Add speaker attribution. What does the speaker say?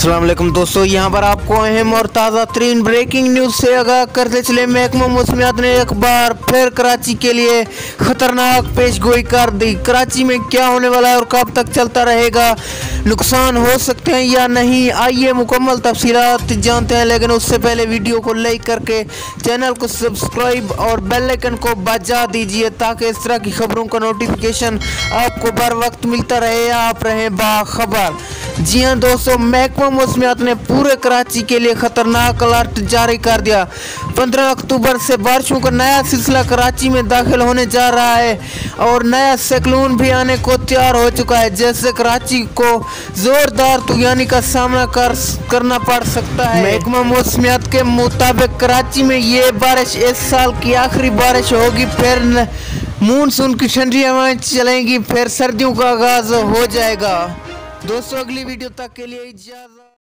Speaker 1: अस्सलाम वालेकुम दोस्तों, यहाँ पर आपको अहम और ताज़ा तरीन ब्रेकिंग न्यूज़ से आगाह करते चले। महकमा मौसमियात ने एक बार फिर कराची के लिए खतरनाक पेशगोई कर दी। कराची में क्या होने वाला है और कब तक चलता रहेगा, नुकसान हो सकते हैं या नहीं, आइए मुकम्मल तफसीलात जानते हैं। लेकिन उससे पहले वीडियो को लाइक करके चैनल को सब्सक्राइब और बेल आइकन को बजा दीजिए ताकि इस तरह की खबरों का नोटिफिकेशन आपको बर वक्त मिलता रहे या आप रहें बाखबर। जी हाँ दोस्तों, महकमा मौसमियात ने पूरे कराची के लिए खतरनाक अलर्ट जारी कर दिया। 15 अक्टूबर से बारिशों का नया सिलसिला कराची में दाखिल होने जा रहा है और नया साइक्लोन भी आने को तैयार हो चुका है, जिससे कराची को जोरदार तूफानी का सामना करना पड़ सकता है। महकमा मौसमियात के मुताबिक कराची में ये बारिश इस साल की आखिरी बारिश होगी, फिर मानसून की ठंडी हवाएं चलेंगी, फिर सर्दियों का आगाज हो जाएगा। दोस्तों अगली वीडियो तक के लिए इजाज़त।